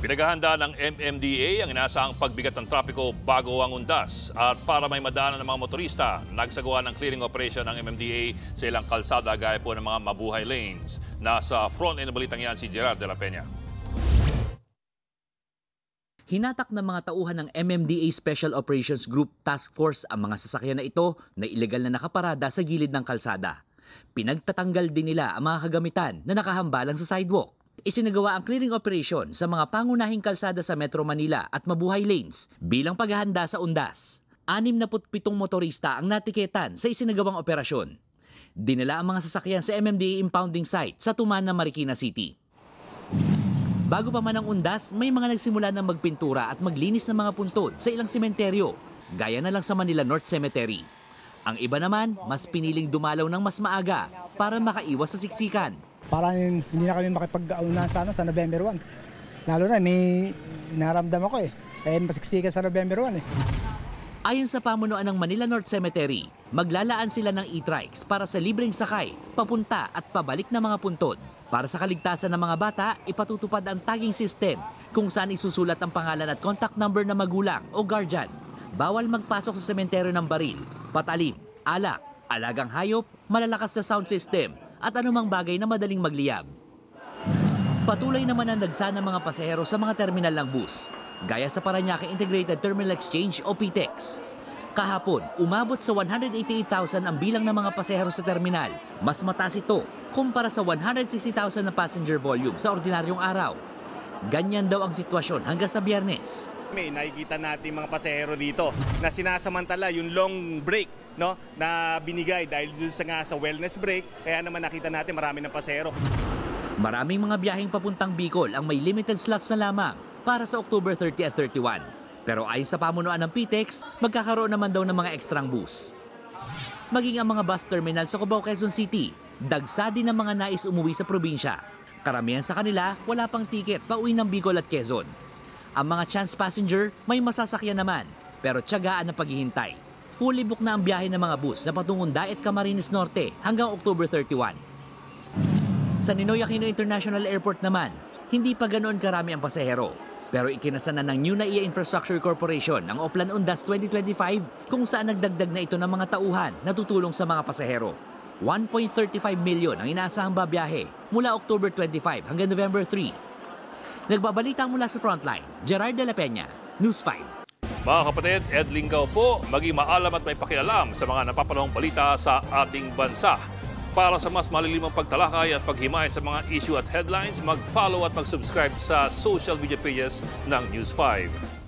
Pinaghahanda ng MMDA ang inaasahang pagbigat ng trapiko bago ang undas. At para may madaanan ng mga motorista, nagsagawa ng clearing operation ng MMDA sa ilang kalsada gaya po ng mga mabuhay lanes. Nasa front end ng balitang yan si Gerard de la Peña. Hinatak ng mga tauhan ng MMDA Special Operations Group Task Force ang mga sasakyan na ito na ilegal na nakaparada sa gilid ng kalsada. Pinagtatanggal din nila ang mga kagamitan na nakahambalang sa sidewalk. Isinagawa ang clearing operation sa mga pangunahing kalsada sa Metro Manila at mabuhay lanes bilang paghahanda sa undas. 67 motorista ang natiketan sa isinagawang operasyon. Dinala ang mga sasakyan sa MMDA impounding site sa Tumana, Marikina City. Bago pa man ang undas, may mga nagsimula ng magpintura at maglinis ng mga puntod sa ilang sementeryo, gaya na lang sa Manila North Cemetery. Ang iba naman, mas piniling dumalaw ng mas maaga para makaiwas sa siksikan. Parang hindi na kami makipag-aunahan sa November 1. Lalo na may naramdam ako kaya masiksikan sa November 1 Ayon sa pamunuan ng Manila North Cemetery, maglalaan sila ng e-trikes para sa libreng sakay, papunta at pabalik na mga puntod. Para sa kaligtasan ng mga bata, ipatutupad ang tagging system kung saan isusulat ang pangalan at contact number ng magulang o guardian. Bawal magpasok sa sementeryo ng baril, patalim, alak, alagang hayop, malalakas na sound system at anumang bagay na madaling magliyab. Patuloy naman ang dagsa ng mga pasahero sa mga terminal ng bus, gaya sa Parañaque Integrated Terminal Exchange o PTEX. Kahapon, umabot sa 188,000 ang bilang ng mga pasahero sa terminal. Mas mataas ito kumpara sa 160,000 na passenger volume sa ordinaryong araw. Ganyan daw ang sitwasyon hanggang sa Biyernes. May nakikita natin mga pasahero dito na sinasamantala yung long break na binigay dahil sa wellness break. Kaya naman nakita natin marami ng pasahero. Maraming mga biyaheng papuntang Bicol ang may limited slots na lamang para sa October 30 at 31. Pero ayon sa pamunuan ng PTEX, magkakaroon naman daw ng mga ekstrang bus. Maging ang mga bus terminal sa Cubao, Quezon City, dagsa din ng mga nais umuwi sa probinsya. Karamihan sa kanila, wala pang tiket pauwi ng Bicol at Quezon. Ang mga chance passenger may masasakyan naman, pero tiyagaan ang paghihintay. Fully book na ang biyahe ng mga bus na patungong Daet Camarines Norte hanggang October 31. Sa Ninoy Aquino International Airport naman, hindi pa ganoon karami ang pasahero. Pero ikinasa na ng New NAIA Infrastructure Corporation ang Oplan Undas 2025 kung saan nagdagdag na ito ng mga tauhan na tutulong sa mga pasahero. 1.35 million ang inaasahang babiyahe mula October 25 hanggang November 3. Nagbabalita mula sa Frontline, Gerard de la Peña, News 5. Mga kapatid, Ed Lingaw po, maging maalam at may pakialam sa mga napapanahong balita sa ating bansa. Para sa mas malilimang pagtalakay at paghimay sa mga issue at headlines, mag-follow at mag-subscribe sa social media pages ng News 5.